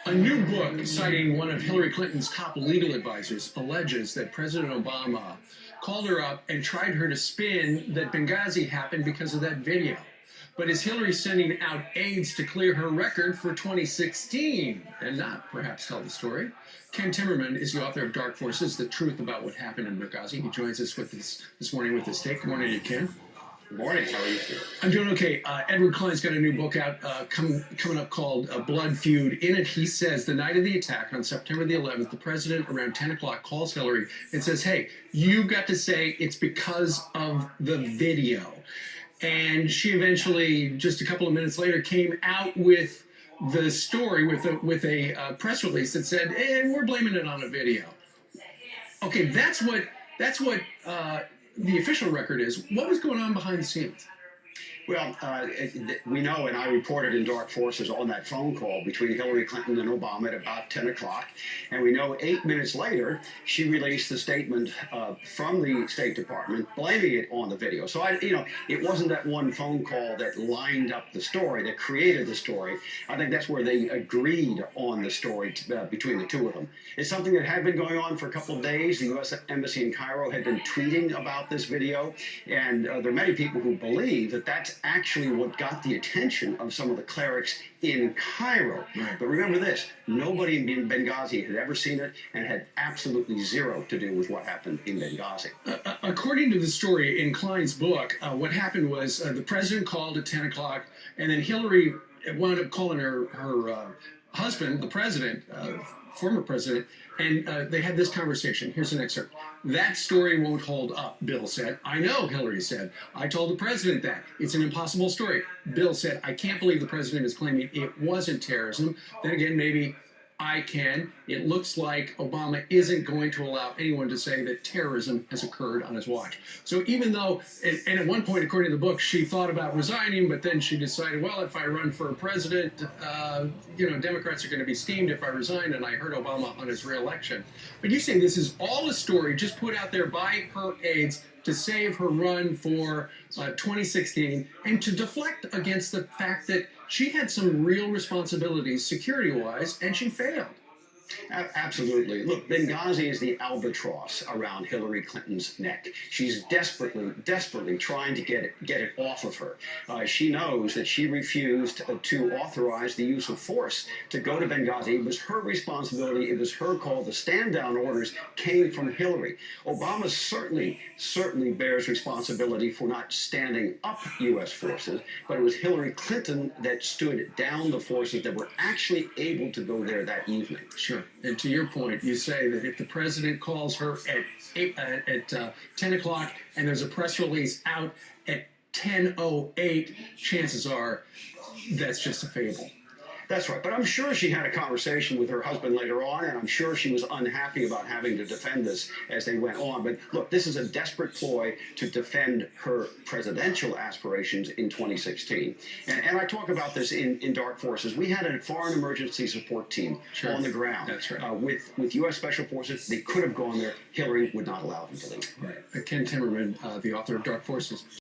A new book citing one of Hillary Clinton's top legal advisors alleges that President Obama called her up and tried her to spin that Benghazi happened because of that video. But is Hillary sending out aides to clear her record for 2016 and not perhaps tell the story? Ken Timmerman is the author of Dark Forces, The Truth About What Happened in Benghazi. He joins us with this morning with his take. Good morning to you, Ken. Good morning. How are you doing? I'm doing okay. Edward Klein's got a new book out coming up called Blood Feud. In it, he says the night of the attack on September the 11th, the president around 10 o'clock calls Hillary and says, hey, you got to say it's because of the video. And she eventually, just a couple of minutes later, came out with the story with a press release that said, and we're blaming it on a video. Okay, that's what the official record is. What was going on behind the scenes? Well, we know, and I reported in Dark Forces on that phone call between Hillary Clinton and Obama at about 10 o'clock. And we know 8 minutes later, she released a statement from the State Department blaming it on the video. So, it wasn't that one phone call that lined up the story, that created the story. I think that's where they agreed on the story between the two of them. It's something that had been going on for a couple of days. The U.S. Embassy in Cairo had been tweeting about this video. And there are many people who believe that that's actually what got the attention of some of the clerics in Cairo. Right. But remember this, nobody in Benghazi had ever seen it and had absolutely zero to do with what happened in Benghazi. According to the story in Klein's book, what happened was the president called at 10 o'clock, and then Hillary wound up calling her husband, the president, former president, and they had this conversation. Here's an excerpt. That story won't hold up, Bill said. I know, Hillary said. I told the president that. It's an impossible story. Bill said, I can't believe the president is claiming it wasn't terrorism. Then again, maybe I can. It looks like Obama isn't going to allow anyone to say that terrorism has occurred on his watch. So even though, and at one point, according to the book, she thought about resigning, but then she decided, well, if I run for president, Democrats are going to be steamed if I resign, and I heard Obama on his re-election. But you say this is all a story just put out there by her aides to save her run for 2016 and to deflect against the fact that she had some real responsibilities security-wise, and she failed. Absolutely. Look, Benghazi is the albatross around Hillary Clinton's neck. She's desperately trying to get it off of her. She knows that she refused to authorize the use of force to go to Benghazi. It was her responsibility. It was her call. The stand-down orders came from Hillary. Obama certainly bears responsibility for not standing up U.S. forces, but it was Hillary Clinton that stood down the forces that were actually able to go there that evening. Sure. And to your point, you say that if the president calls her at 10 o'clock and there's a press release out at 10:08, chances are that's just a fable. That's right. But I'm sure she had a conversation with her husband later on, and I'm sure she was unhappy about having to defend this as they went on. But look, this is a desperate ploy to defend her presidential aspirations in 2016. And I talk about this in Dark Forces. We had a foreign emergency support team on the ground. That's right. With U.S. Special Forces. They could have gone there. Hillary would not allow them to leave. Right. Ken Timmerman, the author of Dark Forces.